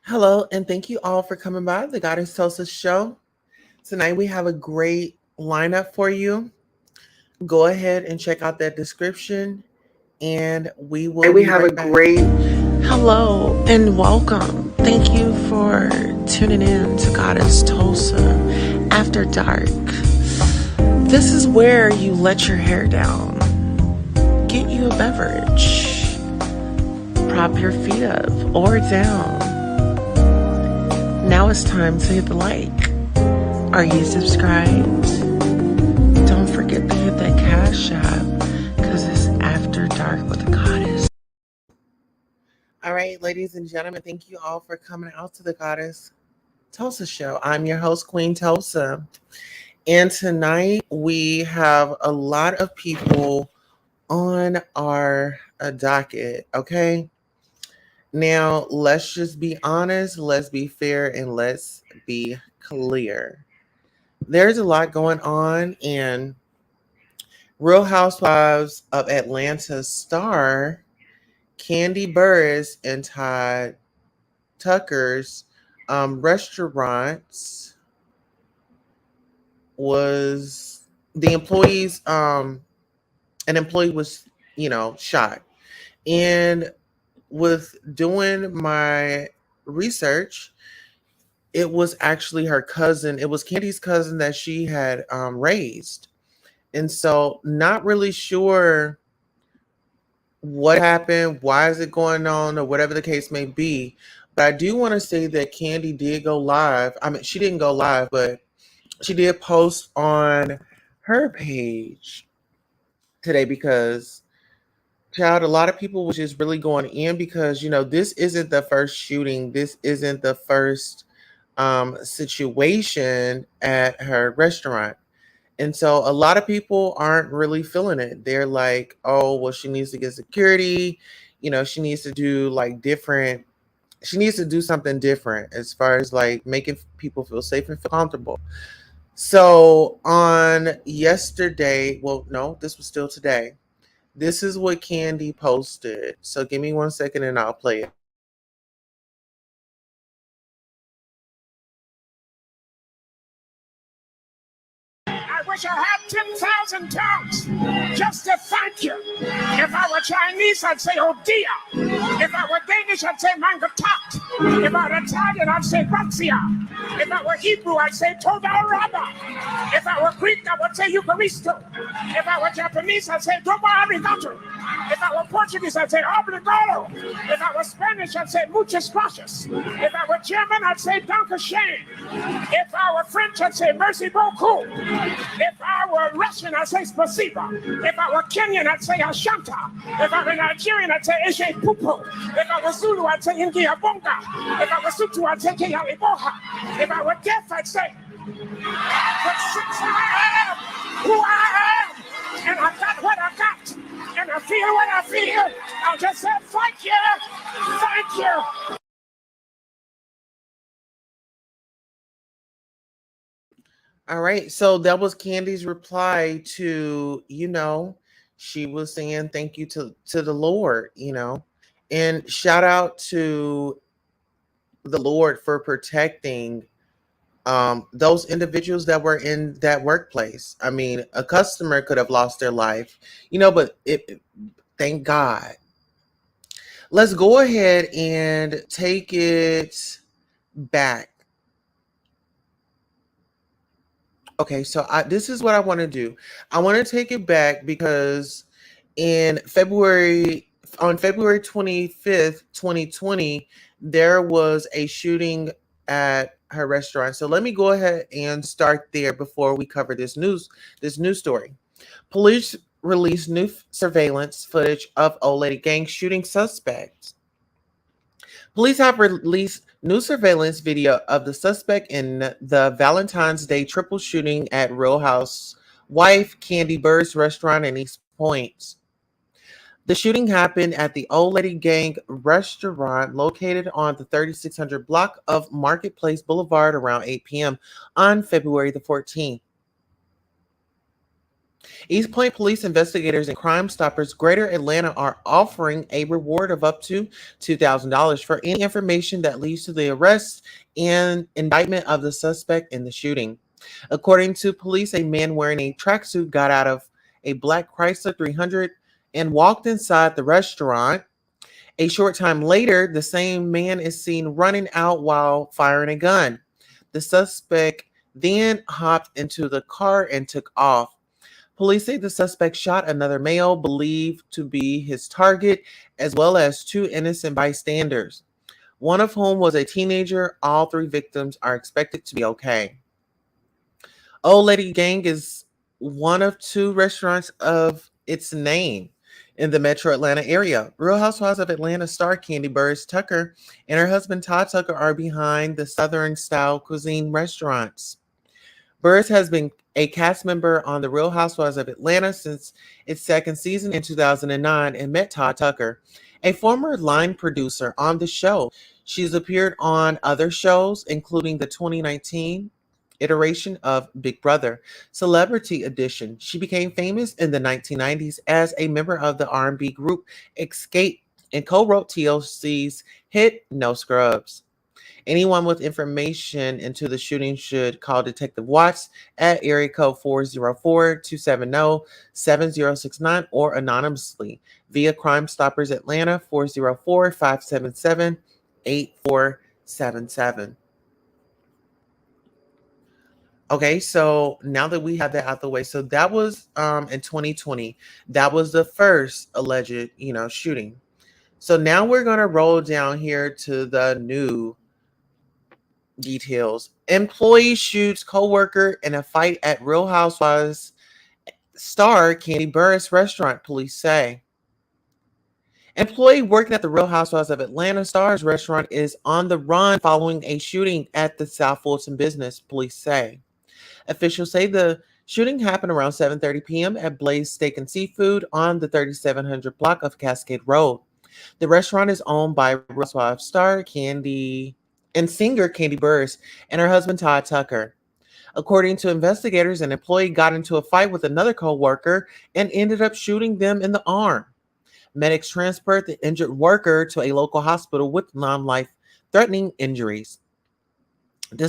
Hello, and thank you all for coming by the Goddess Tulsa show. Tonight we have a great lineup for you. Go ahead and check out that description, and we will Tonight we be have a right back. great Hello and welcome. Thank you for tuning in to Goddess Tulsa After Dark. This is where you let your hair down, get you a beverage, prop your feet up or down. Now it's time to hit the like. Are you subscribed? Don't forget to hit that cash app because it's After Dark with the Goddess. All right, ladies and gentlemen, thank you all for coming out to the Goddess Tulsa show. I'm your host, Queen Tulsa. And tonight we have a lot of people on our docket, okay? Now, let's just be honest, let's be fair, and let's be clear. There's a lot going on, and Real Housewives of Atlanta star Kandi Burss and Todd Tucker's restaurants was the employees an employee was shot. And with doing my research, it was actually her cousin. It was Kandi's cousin that she had raised. And so, not really sure what happened, why is it going on, or whatever the case may be. But I do want to say that Kandi did go live. I mean, she didn't go live, but she did post on her page today because, child, a lot of people was just really going in because, this isn't the first shooting. This isn't the first situation at her restaurant. And so a lot of people aren't really feeling it. They're like, oh, well, she needs to get security. She needs to do like different, she needs to do something different as far as like making people feel safe and feel comfortable. So on yesterday, well, no, this was still today. This is what Kandi posted. So give me 1 second and I'll play it. I wish I had 10,000 tongues just to thank you. If I were Chinese, I'd say oh dear. If I were Danish, I'd say mangatat. If I were Italian, I'd say grazia. If I were Hebrew, I'd say toda raba. If I were Greek, I would say eucharisto. If I were Japanese, I'd say domo arigato. If I were Portuguese, I'd say obrigado. If I were Spanish, I'd say muchas gracias. If I were German, I'd say danke schön. If I were French, I'd say merci beaucoup. If I were Russian, I'd say spasiba. If I were Kenyan, I'd say ashanta. If I were Nigerian, I'd say eshe pupu. If I were Zulu, I'd say ingia bonga. If I were Sutu, I'd say kea iboha. If I were deaf, I'd say, but since I am who I am, and I got what I got, and I feel what I feel, I'll just say thank you, thank you. All right. So that was Candy's reply to, she was saying thank you to the Lord. And shout out to the Lord for protecting those individuals that were in that workplace. I mean, a customer could have lost their life, but thank God. Let's go ahead and take it back. Okay, so this is what I want to do. I want to take it back because on February 25th, 2020, there was a shooting at her restaurant. So let me go ahead and start there before we cover this news story. Police released new surveillance footage of old lady gang shooting suspects. Police have released new surveillance video of the suspect in the Valentine's Day triple shooting at Real House wife Kandi Burss restaurant in East Point. The shooting happened at the Old Lady Gang restaurant located on the 3600 block of Marketplace Boulevard around 8 p.m. on February the 14th. East Point police investigators and Crime Stoppers Greater Atlanta are offering a reward of up to $2,000 for any information that leads to the arrest and indictment of the suspect in the shooting. According to police, a man wearing a tracksuit got out of a black Chrysler 300 and walked inside the restaurant. A short time later, the same man is seen running out while firing a gun. The suspect then hopped into the car and took off. Police say the suspect shot another male believed to be his target, as well as two innocent bystanders, one of whom was a teenager. All three victims are expected to be okay. Old Lady Gang is one of two restaurants of its name in the metro Atlanta area. Real Housewives of Atlanta star Kandi Burss Tucker and her husband Todd Tucker are behind the Southern style cuisine restaurants. Burss has been a cast member on The Real Housewives of Atlanta since its second season in 2009 and met Todd Tucker, a former line producer on the show. She's appeared on other shows, including the 2019 iteration of Big Brother, Celebrity Edition. She became famous in the 1990s as a member of the R&B group Escape and co-wrote TLC's hit No Scrubs. Anyone with information into the shooting should call Detective Watts at area code 404-270-7069 or anonymously via Crime Stoppers Atlanta 404-577-8477. Okay, so now that we have that out the way, so that was in 2020. That was the first alleged, shooting. So now we're gonna roll down here to the new details. Employee shoots coworker in a fight at Real Housewives star Kandi Burss restaurant, police say. Employee working at the Real Housewives of Atlanta Stars restaurant is on the run following a shooting at the South Fulton business, police say. Officials say the shooting happened around 7:30 p.m. at Blaze Steak and Seafood on the 3700 block of Cascade Road. The restaurant is owned by Real Housewives star Kandi and singer Kandi Burss and her husband Todd Tucker. According to investigators, an employee got into a fight with another co-worker and ended up shooting them in the arm. Medics transferred the injured worker to a local hospital with non-life threatening injuries. The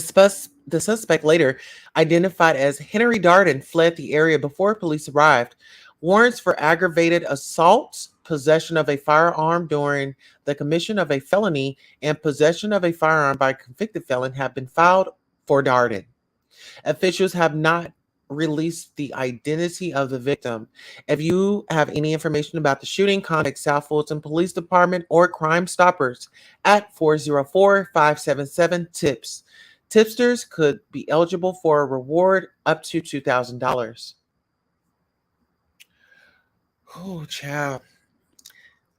suspect, later identified as Henry Darden, fled the area before police arrived. Warrants for aggravated assault, possession of a firearm during the commission of a felony, and possession of a firearm by a convicted felon have been filed for Darden. Officials have not released the identity of the victim. If you have any information about the shooting, contact South Fulton Police Department or Crime Stoppers at 404-577-TIPS. Tipsters could be eligible for a reward up to $2,000. Oh, child.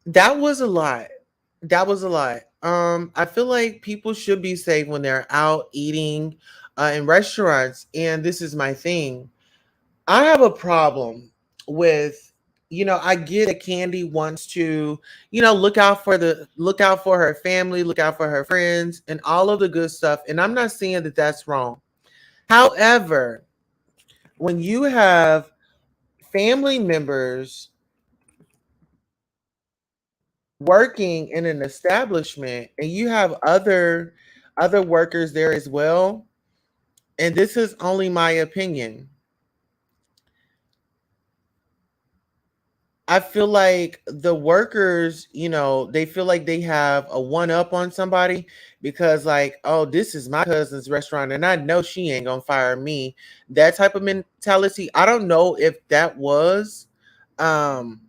That was a lot. That was a lot. I feel like people should be safe when they're out eating in restaurants, and this is my thing. I have a problem with, I get that Kandi wants to, look out for her family, look out for her friends, and all of the good stuff. And I'm not saying that that's wrong. However, when you have family members working in an establishment and you have other workers there as well, and this is only my opinion, I feel like the workers, they feel like they have a one up on somebody because, like, oh, this is my cousin's restaurant and I know she ain't gonna fire me. That type of mentality. I don't know if that was um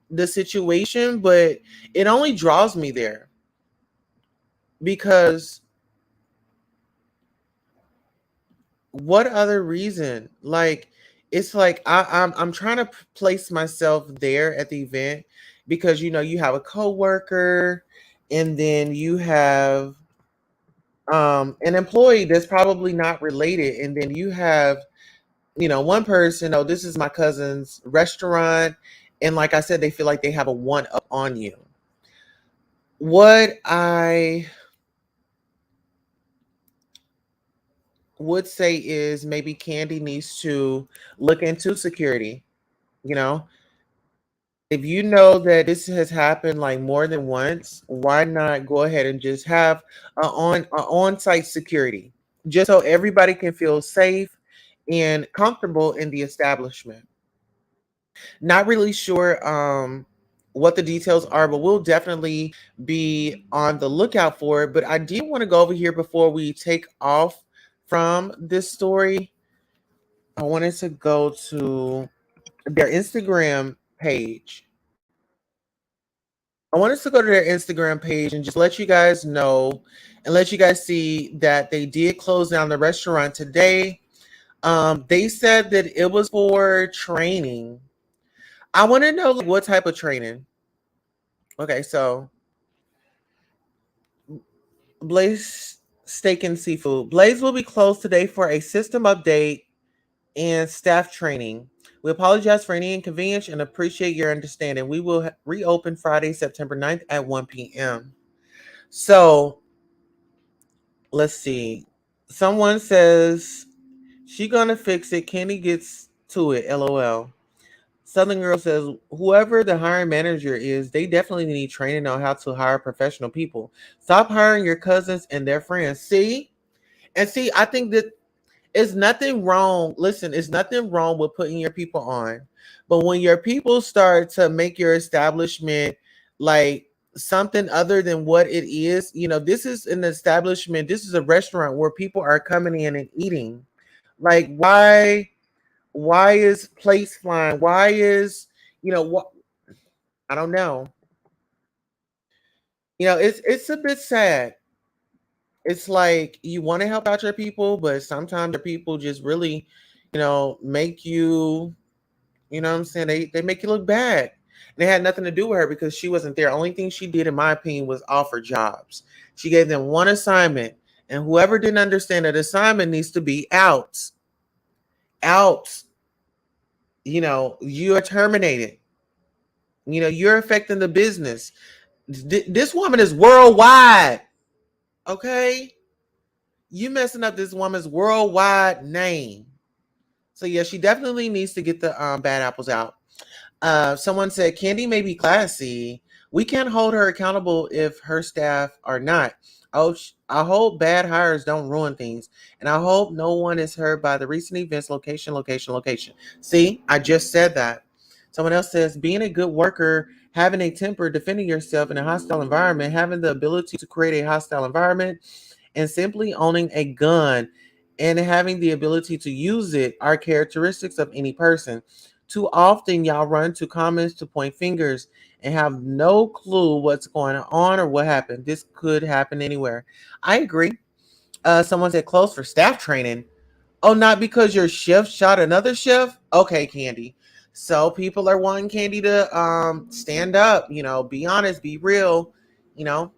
the situation, but it only draws me there because what other reason? Like, it's like I'm trying to place myself there at the event because you have a coworker and then you have an employee that's probably not related, and then you have one person, oh, this is my cousin's restaurant, and like I said, they feel like they have a one up on you. What I would say is maybe Kandi needs to look into security. You know, if you know that this has happened like more than once, why not go ahead and just have on-site security, just so everybody can feel safe and comfortable in the establishment. Not really sure what the details are, but we'll definitely be on the lookout for it. But I do want to go over here before we take off from this story. I wanted to go to their Instagram page. I wanted to go to their Instagram page and just let you guys know and let you guys see that they did close down the restaurant today. They said that it was for training. I want to know like, what type of training. Okay, so Blaze Steak and Seafood. Blaze will be closed today for a system update and staff training. We apologize for any inconvenience and appreciate your understanding. We will reopen Friday, September 9th at 1 p.m. So let's see. Someone says she gonna fix it. Kenny gets to it. LOL. Southern Girl says whoever the hiring manager is, they definitely need training on how to hire professional people. Stop hiring your cousins and their friends. See? And see, I think that it's nothing wrong. Listen, it's nothing wrong with putting your people on. But when your people start to make your establishment like something other than what it is, this is an establishment, this is a restaurant where people are coming in and eating. Like why is plates flying? Why is, what, I don't know. It's a bit sad. It's like you want to help out your people, but sometimes your people just really, make you, what I'm saying? They make you look bad. And it had nothing to do with her because she wasn't there. Only thing she did, in my opinion, was offer jobs. She gave them one assignment, and whoever didn't understand that assignment needs to be out. Out. You are terminated. You're affecting the business. This woman is worldwide. Okay? You messing up this woman's worldwide name. So yeah, she definitely needs to get the bad apples out. Someone said Kandi may be classy. We can't hold her accountable if her staff are not. I hope bad hires don't ruin things, and I hope no one is hurt by the recent events. Location, location, location. See, I just said that. Someone else says being a good worker, having a temper, defending yourself in a hostile environment, having the ability to create a hostile environment, and simply owning a gun and having the ability to use it are characteristics of any person. Too often, y'all run to comments to point fingers and have no clue what's going on or what happened. This could happen anywhere. I agree. Someone said close for staff training. Oh, not because your chef shot another chef? Okay, Kandi. So people are wanting Kandi to stand up, be honest, be real, you know.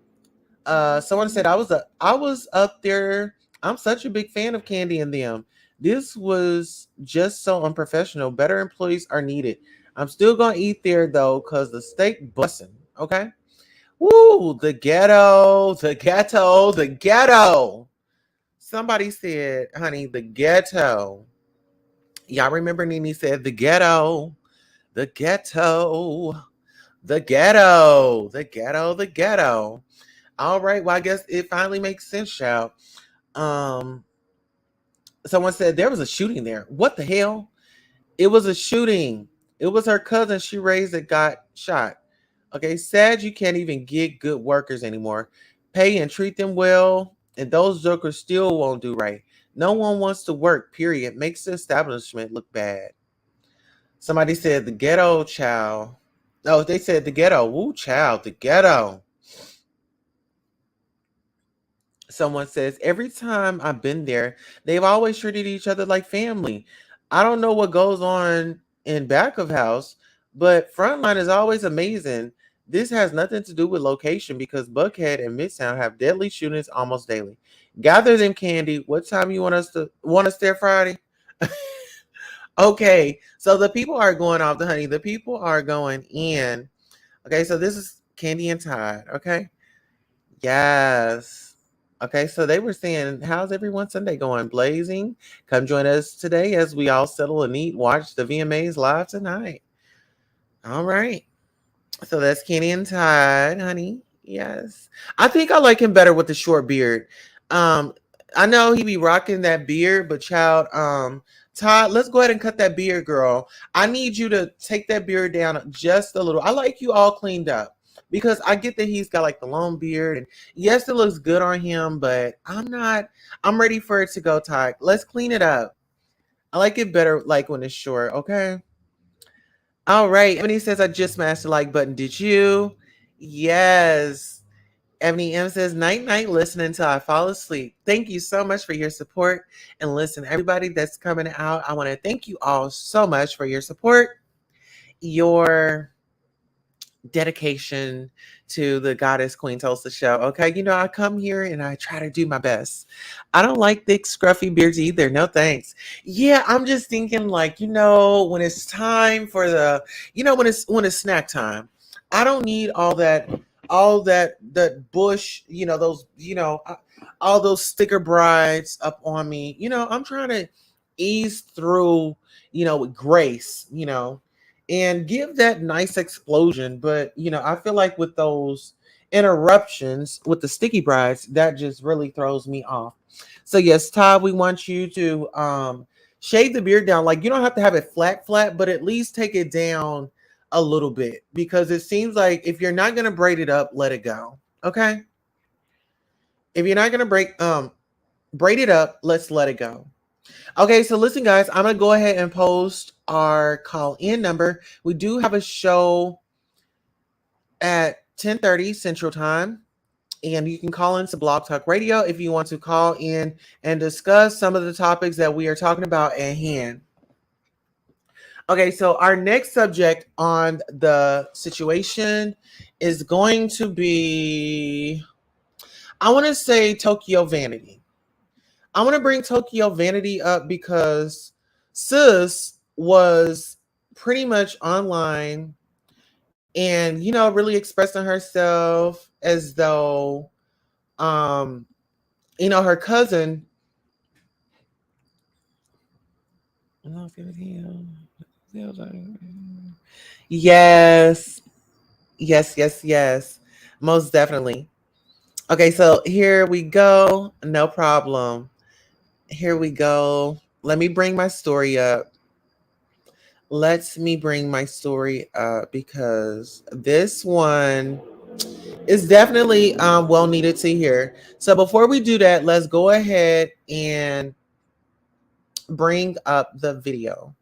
Someone said I was up there. I'm such a big fan of Kandi and them. This was just so unprofessional. Better employees are needed. I'm still gonna eat there though, cause the steak bussin'. Okay. Woo, the ghetto, the ghetto, the ghetto. Somebody said, honey, the ghetto. Y'all remember Nene said the ghetto, the ghetto, the ghetto, the ghetto, the ghetto. All right. Well, I guess it finally makes sense, child. Um, Someone said there was a shooting there. What the hell? It was a shooting. It was her cousin she raised that got shot. Okay, sad you can't even get good workers anymore. Pay and treat them well, and those jokers still won't do right. No one wants to work, period. Makes the establishment look bad. Somebody said the ghetto, child. Oh, they said the ghetto. Woo, child, the ghetto. Someone says every time I've been there, they've always treated each other like family. I don't know what goes on in back of house, but frontline is always amazing. This has nothing to do with location because Buckhead and Midtown have deadly shootings almost daily. Gather them, Kandi. What time you want us there Friday? Okay, so the people are going off the honey. The people are going in. Okay, so this is Kandi and Todd. Okay. Yes. Okay, so they were saying, how's everyone Sunday going? Blazing. Come join us today as we all settle and eat, watch the VMAs live tonight. All right. So that's Kenny and Todd, honey. Yes. I think I like him better with the short beard. Um, I know he be rocking that beard, but child, Todd, let's go ahead and cut that beard, girl. I need you to take that beard down just a little. I like you all cleaned up because I get that he's got like the long beard, and yes, it looks good on him, but I'm not. I'm ready for it to go, Todd. Let's clean it up. I like it better like when it's short, okay? All right. Ebony says, I just smashed the like button. Did you? Yes. Ebony M says, night, night, listen until I fall asleep. Thank you so much for your support. And listen, everybody that's coming out, I want to thank you all so much for your support, your dedication to the Goddess Queen Tulsa show. Okay. You know, I come here and I try to do my best. I don't like thick, scruffy beards either. No thanks. Yeah, I'm just thinking like, when it's time for when it's snack time. I don't need all that bush, all those sticker brides up on me. I'm trying to ease through, with grace, and give that nice explosion. But I feel like with those interruptions with the sticky brides, that just really throws me off. So yes, Todd, we want you to shave the beard down. Like, you don't have to have it flat, but at least take it down a little bit, because it seems like if you're not gonna braid it up, let it go. Okay. If you're not gonna braid it up, let's let it go. Okay, so listen, guys, I'm gonna go ahead and post our call-in number. We do have a show at 10:30 Central Time, and you can call into Blog Talk Radio if you want to call in and discuss some of the topics that we are talking about at hand. Okay, so our next subject on the situation is going to be, I want to say, Tokyo Vanity. I want to bring Tokyo Vanity up because Sis was pretty much online and, really expressing herself as though, her cousin. Yes, yes. Most definitely. Okay, so here we go. No problem. Here we go. Let me bring my story up. Let me bring my story up because this one is definitely well needed to hear. So before we do that, let's go ahead and bring up the video.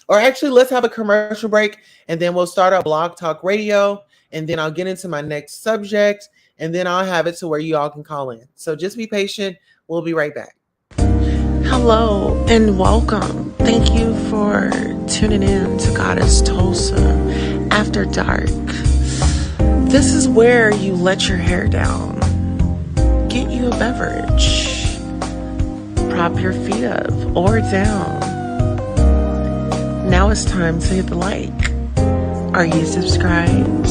Or actually, let's have a commercial break and then we'll start up Blog Talk Radio, and then I'll get into my next subject, and then I'll have it to where you all can call in. So just be patient. We'll be right back. Hello and welcome. Thank you for tuning in to Goddess Tulsa After Dark. This is where you let your hair down, get you a beverage, prop your feet up or down. Now it's time to hit the like. Are you subscribed?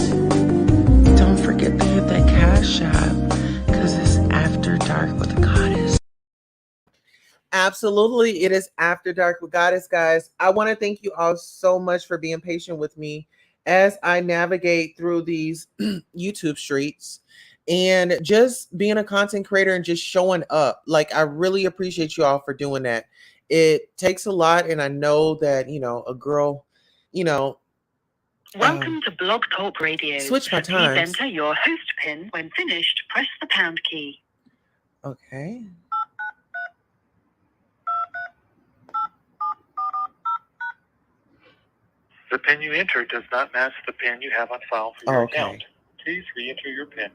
Don't forget to hit that Cash App, because it's After Dark with the Goddess. Absolutely. It is After Dark with Goddess, guys. I want to thank you all so much for being patient with me as I navigate through these YouTube streets and just being a content creator and just showing up. Like, I really appreciate you all for doing that. It takes a lot, and I know that, a girl, Welcome to Blog Talk Radio. Switch my Please times. enter your host PIN. When finished, press the pound key. Okay. The PIN you entered does not match the PIN you have on file for your account. Please re-enter your PIN.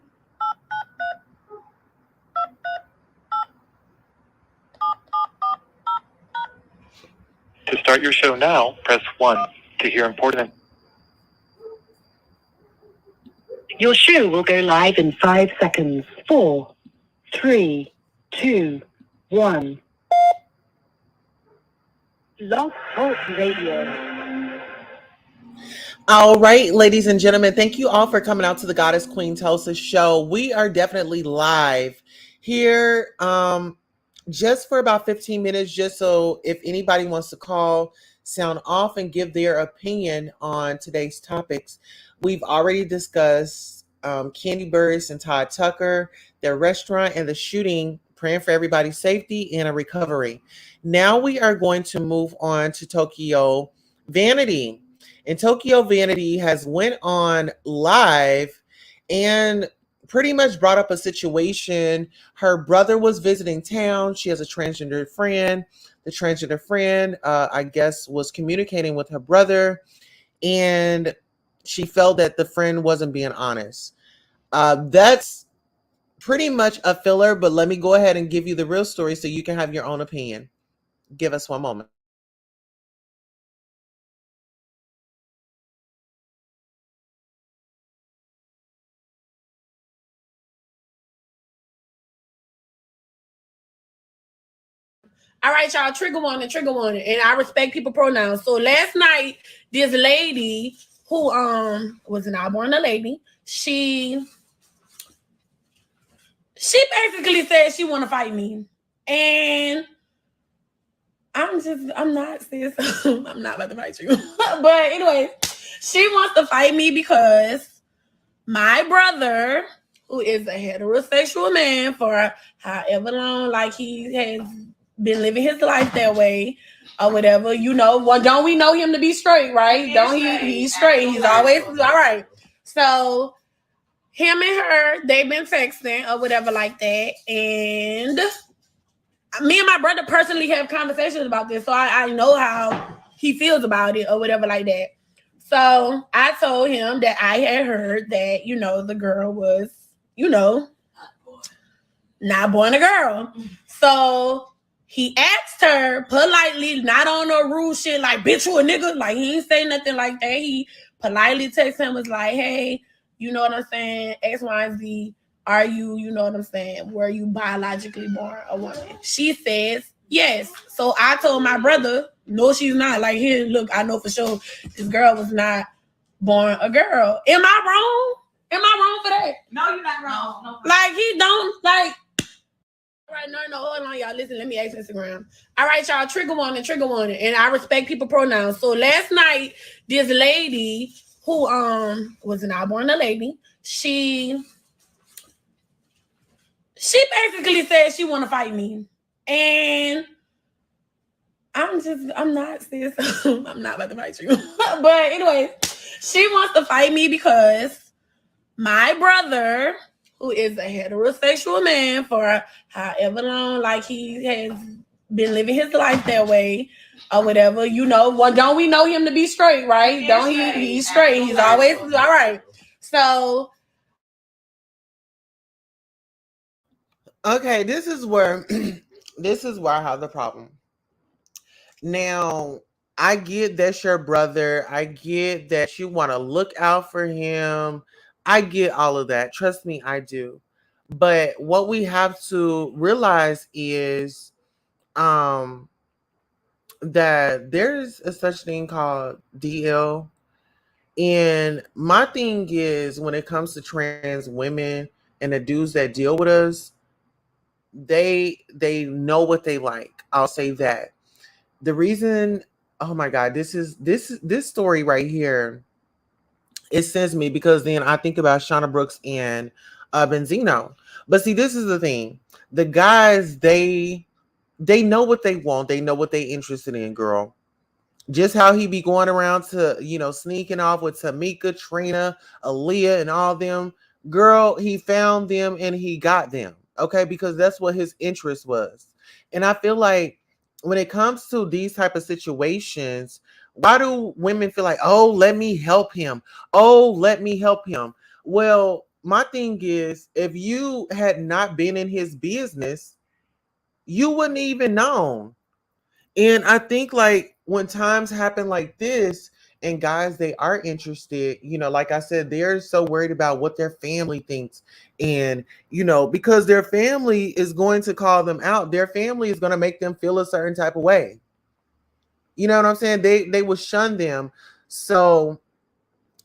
To start your show now, press 1. To hear important... Your show will go live in 5 seconds. 4, 3, 2, 1. Blog Talk Radio. All right, ladies and gentlemen, thank you all for coming out to the Goddess Queen Tulsa show. We are definitely live here just for about 15 minutes, just so if anybody wants to call, sound off and give their opinion on today's topics. We've already discussed Kandi Burss and Todd Tucker, their restaurant, and the shooting, praying for everybody's safety and a recovery. Now we are going to move on to Tokyo Vanity. And Tokyo Vanity has went on live and pretty much brought up a situation. Her brother was visiting town. She has a transgender friend. The transgender friend, I guess, was communicating with her brother, and she felt that the friend wasn't being honest. That's pretty much a filler, but let me go ahead and give you the real story so you can have your own opinion. Give us one moment. All right, y'all, trigger warning. And I respect people pronouns. So last night, this lady who was not born a lady, she basically said she want to fight me. And I'm not, sis. I'm not about to fight you. But anyway, she wants to fight me because my brother, who is a heterosexual man for however long, like he has been living his life that way or whatever, well, don't we know him to be straight, right? He's straight. He's always all right. So him and her, they've been texting or whatever like that. And me and my brother personally have conversations about this. So I know how he feels about it or whatever like that. So I told him that I had heard that, the girl was, not born a girl. So he asked her politely, not on no rude shit, like, bitch, you a nigga. Like, he ain't say nothing like that. He politely texted him, was like, hey, you know what I'm saying? X, Y, and Z. Are you, you know what I'm saying? Were you biologically born a woman? She says, yes. So I told my brother, no, she's not. Like, here, look, I know for sure this girl was not born a girl. Am I wrong? Am I wrong for that? No, you're not wrong. No. Like, he don't, like... All right, no, hold on, y'all. Listen, let me ask Instagram. All right, y'all, trigger warning. And I respect people pronouns. So last night, this lady who was not born a lady, she basically said she want to fight me. And I'm not, sis. I'm not about to fight you. But anyway, she wants to fight me because my brother, who is a heterosexual man for however long, like he has been living his life that way or whatever, well, don't we know him to be straight, right? He's straight. He's always all right. So Okay, this is where I have the problem. Now, I get that's your brother. I get that you want to look out for him. I get all of that. Trust me, I do. But what we have to realize is that there's a such thing called DL. And my thing is, when it comes to trans women and the dudes that deal with us, they know what they like. I'll say that. The reason, oh my God, this story right here, it sends me because then I think about Shauna Brooks and Benzino. But see, this is the thing. The guys, they know what they want. They know what they interested in, girl. Just how he be going around to, sneaking off with Tamika, Trina, Aaliyah, and all them. Girl, he found them and he got them. Okay, because that's what his interest was. And I feel like when it comes to these type of situations, why do women feel like, oh, let me help him? Oh, let me help him. Well, my thing is, if you had not been in his business, you wouldn't even known. And I think like when times happen like this and guys, they are interested, like I said, they're so worried about what their family thinks. And, because their family is going to call them out, their family is going to make them feel a certain type of way. You know what I'm saying? They will shun them. So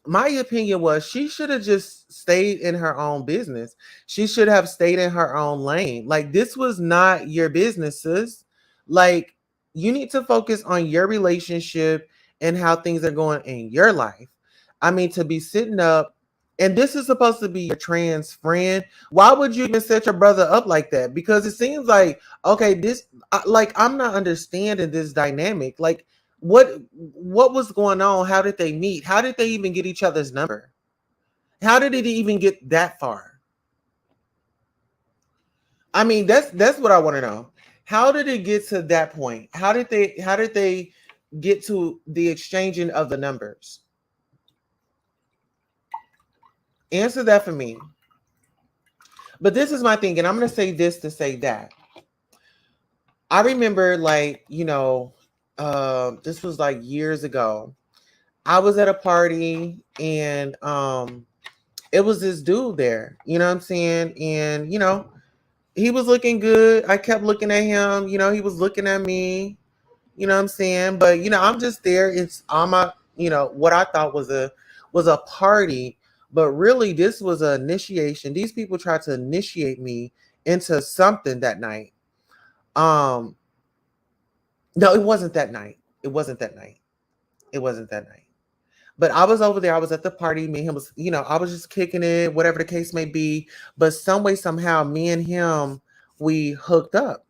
my opinion was she should have just stayed in her own business. She should have stayed in her own lane. Like, this was not your business, sis. Like, You need to focus on your relationship and how things are going in your life. I mean, to be sitting up, and this is supposed to be your trans friend. Why would you even set your brother up like that? Because it seems like, okay, like, I'm not understanding this dynamic. Like, what was going on? How did they meet? How did they even get each other's number? How did it even get that far? I mean, that's what I want to know. How did it get to that point? How did they get to the exchanging of the numbers? Answer that for me. But this is my thing, and I'm going to say this to say that. I remember, like, this was like years ago. I was at a party, and it was this dude there. You know what I'm saying? And he was looking good. I kept looking at him. He was looking at me. You know what I'm saying? But I'm just there. It's on my, what I thought was a party, but really this was an initiation. These people tried to initiate me into something that night. No, it wasn't that night. It wasn't that night. It wasn't that night. But I was over there. I was at the party. Me and him was, I was just kicking it, whatever the case may be. But some way, somehow, me and him, we hooked up.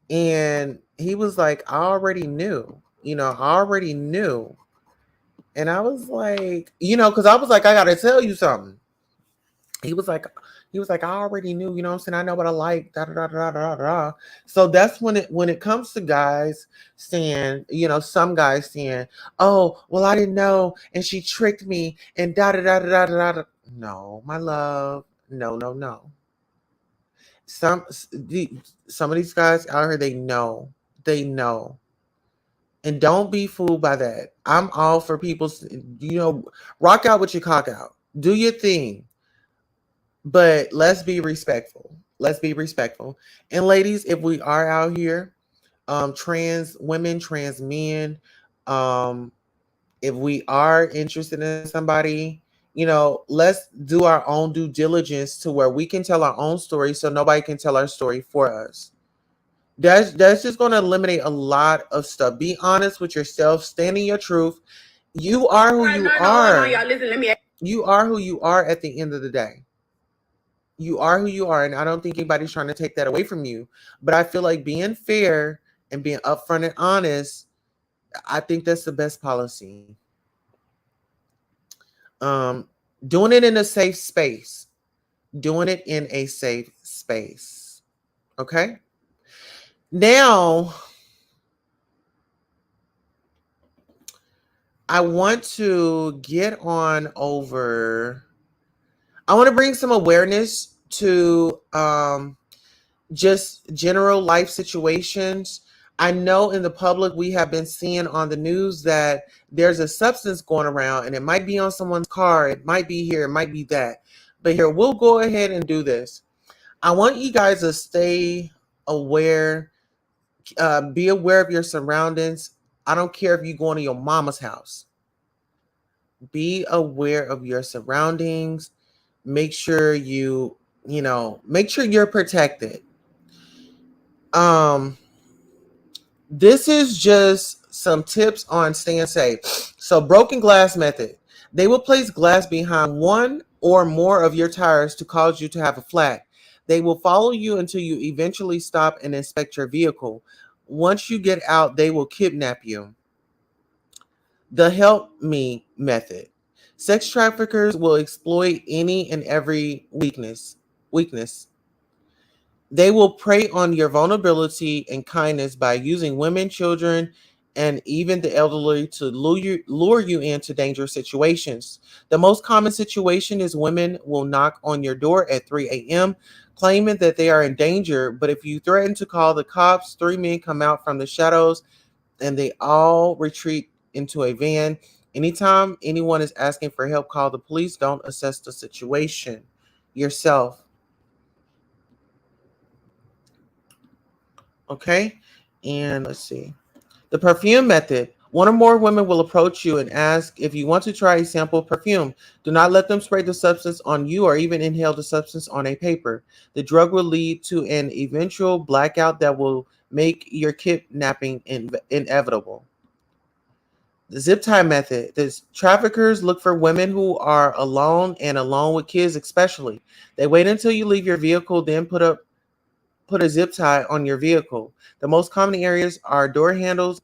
And he was like, I already knew. I already knew. And I was like, because I was like, I gotta tell you something. He was like, I already knew, what I'm saying? I know what I like, da da da da da da. So that's when it comes to guys saying, some guys saying, oh, well, I didn't know, and she tricked me, and da da da da da da. No, my love, no, no, no. Some of these guys out here, they know. And don't be fooled by that. I'm all for people, rock out with your cock out. Do your thing. But let's be respectful. Let's be respectful. And ladies, if we are out here, trans women, trans men, if we are interested in somebody, let's do our own due diligence to where we can tell our own story so nobody can tell our story for us. That's just going to eliminate a lot of stuff. Be honest with yourself. Stand in your truth. You are who you are. You are who you are at the end of the day. You are who you are, and I don't think anybody's trying to take that away from you. But I feel like being fair and being upfront and honest, I think that's the best policy. Doing it in a safe space. Doing it in a safe space. Okay? Now, I want to get on over. I want to bring some awareness to just general life situations. I know in the public we have been seeing on the news that there's a substance going around, and it might be on someone's car, it might be here, it might be that. But here, we'll go ahead and do this. I want you guys to stay aware, be aware of your surroundings. I don't care if you go into your mama's house. Be aware of your surroundings. Make sure make sure you're protected. This is just some tips on staying safe. So, broken glass method. They will place glass behind one or more of your tires to cause you to have a flat. They will follow you until you eventually stop and inspect your vehicle. Once you get out, they will kidnap you. The help me method. Sex traffickers will exploit any and every weakness. They will prey on your vulnerability and kindness by using women, children, and even the elderly to lure you into dangerous situations. The most common situation is women will knock on your door at 3 a.m., claiming that they are in danger. But if you threaten to call the cops, 3 men come out from the shadows and they all retreat into a van. Anytime anyone is asking for help, call the police. Don't assess the situation yourself. Okay, and let's see. The perfume method. One or more women will approach you and ask if you want to try a sample perfume. Do not let them spray the substance on you or even inhale the substance on a paper. The drug will lead to an eventual blackout that will make your kidnapping inevitable. The zip tie method. The traffickers look for women who are alone and alone with kids especially. They wait until you leave your vehicle, then put a zip tie on your vehicle. The most common areas are door handles.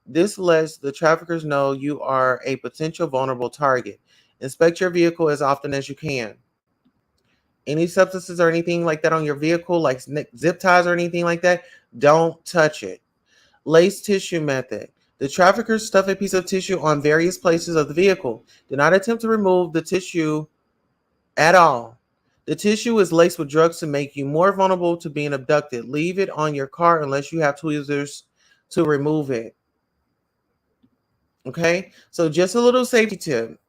This lets the traffickers know you are a potential vulnerable target. Inspect your vehicle as often as you can. Any substances or anything like that on your vehicle, like zip ties or anything like that, don't touch it. Lace tissue method. The traffickers stuff a piece of tissue on various places of the vehicle. Do not attempt to remove the tissue at all. The tissue is laced with drugs to make you more vulnerable to being abducted. Leave it on your car unless you have tweezers to remove it. Okay, so just a little safety tip.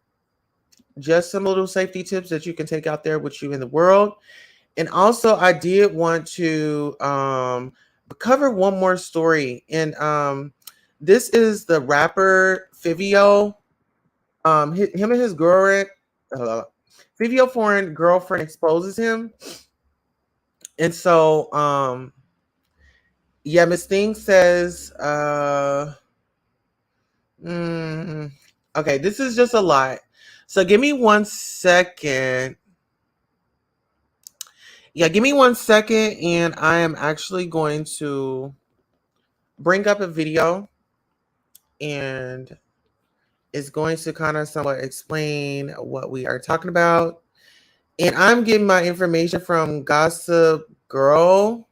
Just some little safety tips that you can take out there with you in the world. And also, I did want to cover one more story. And this is the rapper Fivio. Him and his girlfriend, Fivio foreign girlfriend exposes him. And so, yeah, Miss Thing says, okay, this is just a lot. So give me 1 second. Yeah, give me 1 second, and I am actually going to bring up a video, and it's going to kind of somewhat explain what we are talking about. And I'm getting my information from Gossip Girl.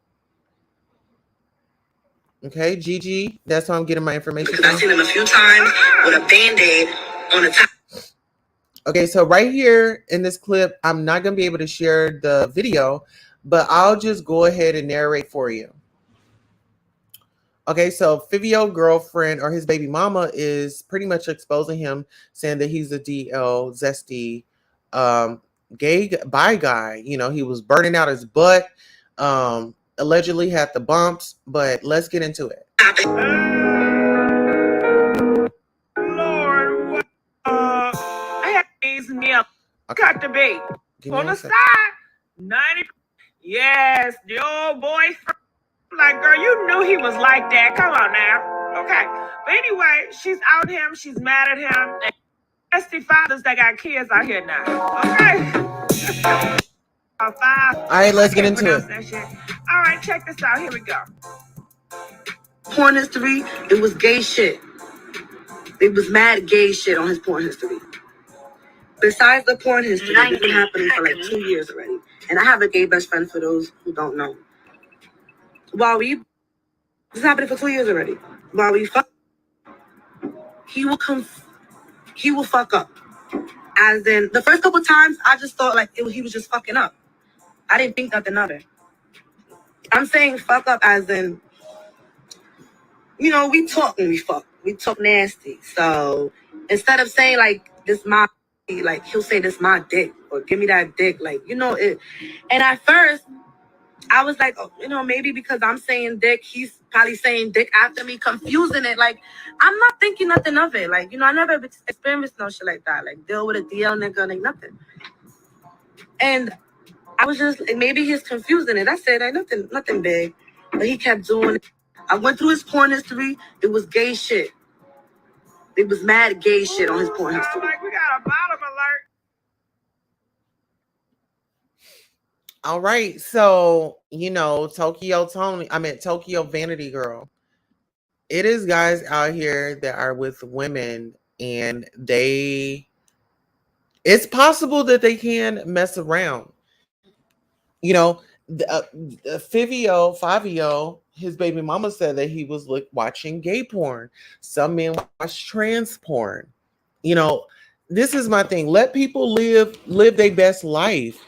Okay, Gigi, that's how I'm getting my information from. I've seen him a few times with a Band-Aid on the top. Okay, so right here in this clip, I'm not going to be able to share the video, but I'll just go ahead and narrate for you. Okay, so Fivio girlfriend or his baby mama is pretty much exposing him, saying that he's a DL zesty gay bi guy. You know, he was burning out his butt, allegedly had the bumps, but let's get into it. Lord, what? I had these meal. Cut the bait. On the side, 90. Yes, the old boy. Like, girl, you knew he was like that. Come on now. Okay. But anyway, she's out him. She's mad at him. And nasty fathers that got kids out here now. Okay. All right, let's get into it. All right, check this out. Here we go. Porn history, it was gay shit. It was mad gay shit on his porn history. Besides the porn history, it's been happening for like 2 years already. And I have a gay best friend for those who don't know. This is happening for 2 years already. While we fuck, he will fuck up. As in, the first couple times, I just thought like he was just fucking up. I didn't think nothing of it. I'm saying fuck up as in, you know, we talk when we fuck. We talk nasty. So instead of saying like this my, like he'll say this my dick or give me that dick, like, you know it. And at first I was like, oh, you know, maybe because I'm saying dick, he's probably saying dick after me, confusing it. Like, I'm not thinking nothing of it. Like, you know, I never experienced no shit like that. Like, deal with a DL nigga, like nothing. And I was just, maybe he's confusing it. I said, like, nothing big. But he kept doing it. I went through his porn history. It was gay shit. It was mad gay shit on his porn history. Like, we got a bottom alert. All right, so, you know, Tokyo Vanity Girl. It is guys out here that are with women, and it's possible that they can mess around. You know, Fivio, his baby mama said that he was watching gay porn. Some men watch trans porn. You know, this is my thing. Let people live their best life.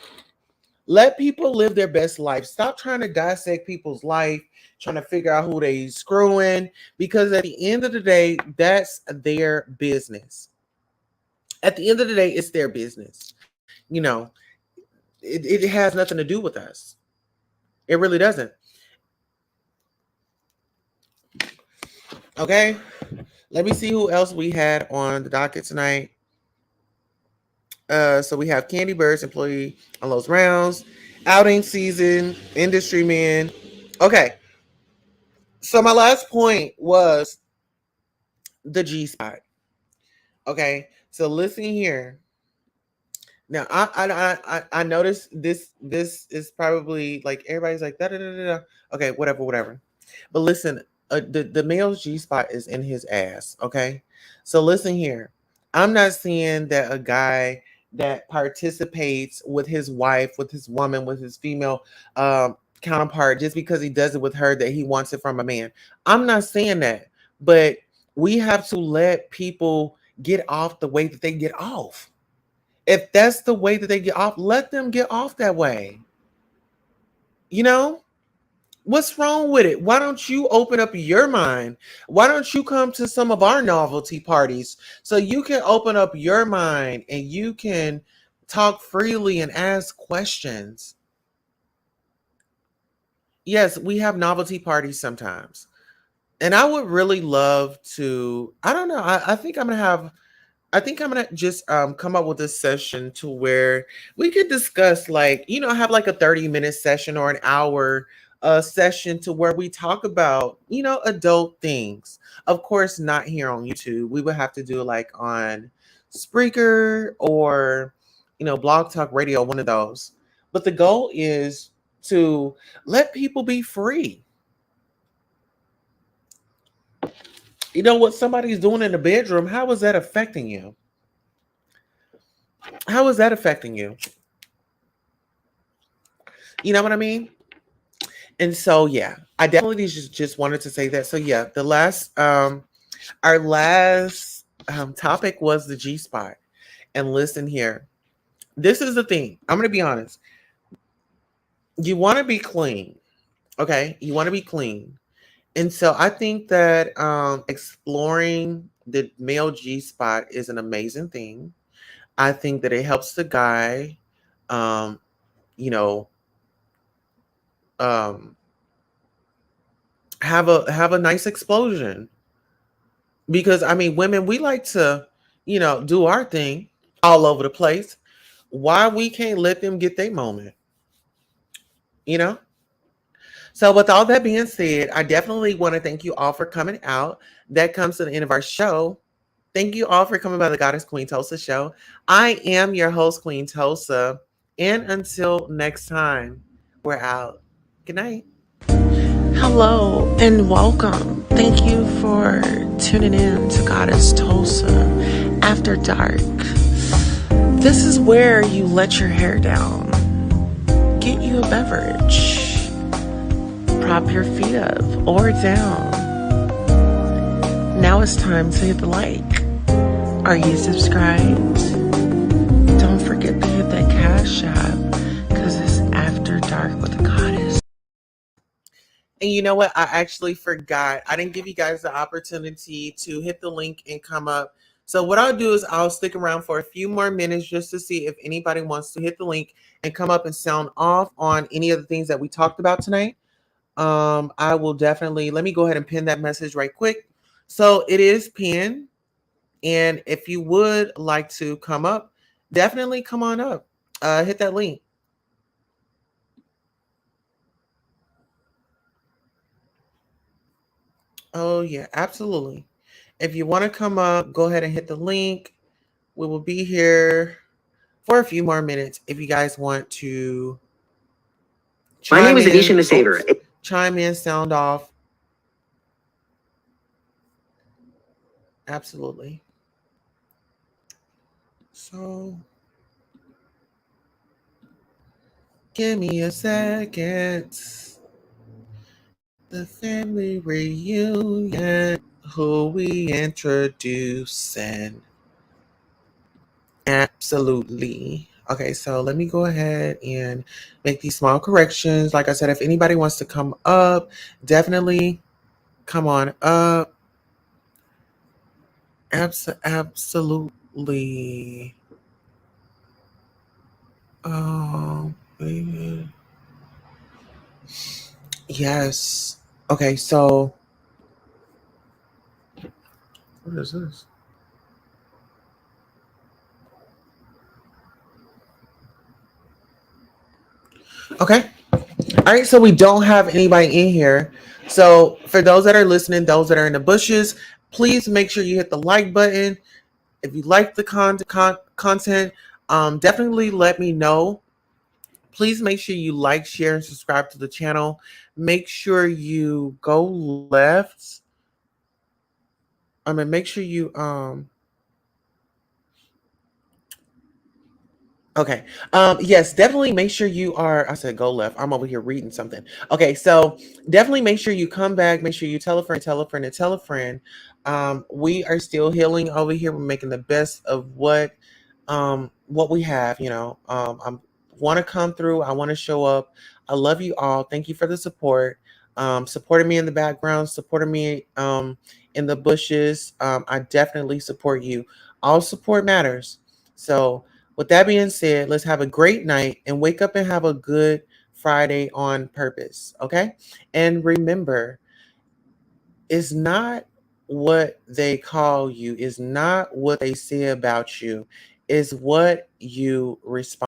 Let people live their best life. Stop trying to dissect people's life, trying to figure out who they screwing, because at the end of the day, that's their business. At the end of the day, it's their business. You know, it has nothing to do with us. It really doesn't. Okay, Let me see who else we had on the docket tonight. So we have Kandi, Burss, employee on those rounds, outing season, industry man. Okay. So my last point was the G spot. Okay. So listen here. Now I noticed this is probably like everybody's like da da da da. Okay, whatever. But listen, the male's G spot is in his ass. Okay, so listen here. I'm not saying that a guy that participates with his wife, with his woman, with his female counterpart, just because he does it with her, that he wants it from a man. I'm not saying that, but we have to let people get off the way that they get off. If that's the way that they get off, let them get off that way. You know? What's wrong with it? Why don't you open up your mind? Why don't you come to some of our novelty parties so you can open up your mind and you can talk freely and ask questions? Yes, we have novelty parties sometimes. And I would really love to, I don't know, I think I'm gonna just come up with a session to where we could discuss, like, have like a 30-minute session or an hour session to where we talk about, adult things. Of course, not here on YouTube. We would have to do like on Spreaker or Blog Talk Radio, one of those. But the goal is to let people be free. What somebody's doing in the bedroom, how is that affecting you? How is that affecting you? You know what I mean? And so, yeah, I definitely just wanted to say that. So, yeah, our last topic was the G spot. And listen here, this is the thing. I'm going to be honest. You want to be clean. Okay. You want to be clean. And so I think that exploring the male G spot is an amazing thing. I think that it helps the guy, you know, have a nice explosion. Because I mean, women, we like to, do our thing all over the place. Why we can't let them get their moment? So with all that being said, I definitely want to thank you all for coming out. That comes to the end of our show. Thank you all for coming by the Goddess Queen Tulsa show. I am your host, Queen Tulsa. And until next time, we're out. Good night. Hello and welcome. Thank you for tuning in to Goddess Tulsa After Dark. This is where you let your hair down. Get you a beverage. Prop your feet up or down. Now it's time to hit the like. Are you subscribed? Don't forget to hit that Cash App because it's After Dark with the Goddess. And you know what? I actually forgot. I didn't give you guys the opportunity to hit the link and come up. So what I'll do is I'll stick around for a few more minutes just to see if anybody wants to hit the link and come up and sound off on any of the things that we talked about tonight. I will definitely, let me go ahead and pin that message right quick. So it is pinned. And if you would like to come up, definitely come on up. Hit that link. Oh, yeah, absolutely. If you want to come up, go ahead and hit the link. We will be here for a few more minutes if you guys want to. My name is Anisha Nasaver. Chime in, sound off. Absolutely. So, give me a second. The family reunion, who we introducing. Absolutely. Okay, so let me go ahead and make these small corrections. Like I said, if anybody wants to come up, definitely come on up. Absolutely. Oh, baby. Yes. Okay, so What is this? Okay. All right. So we don't have anybody in here. So for those that are listening, those that are in the bushes, please make sure you hit the like button. If you like the content, definitely let me know. Please make sure you like, share, and subscribe to the channel. Make sure you go left. Make sure you Okay. Yes, definitely make sure you are. I said go left. I'm over here reading something. Okay, so definitely make sure you come back. Make sure you tell a friend, tell a friend, and tell a friend. We are still healing over here. We're making the best of what we have. I want to come through. I want to show up. I love you all. Thank you for the support. Supporting me in the background, supporting me in the bushes. I definitely support you. All support matters. So with that being said, let's have a great night and wake up and have a good Friday on purpose. Okay. And remember, it's not what they call you, it's not what they say about you, it's what you respond.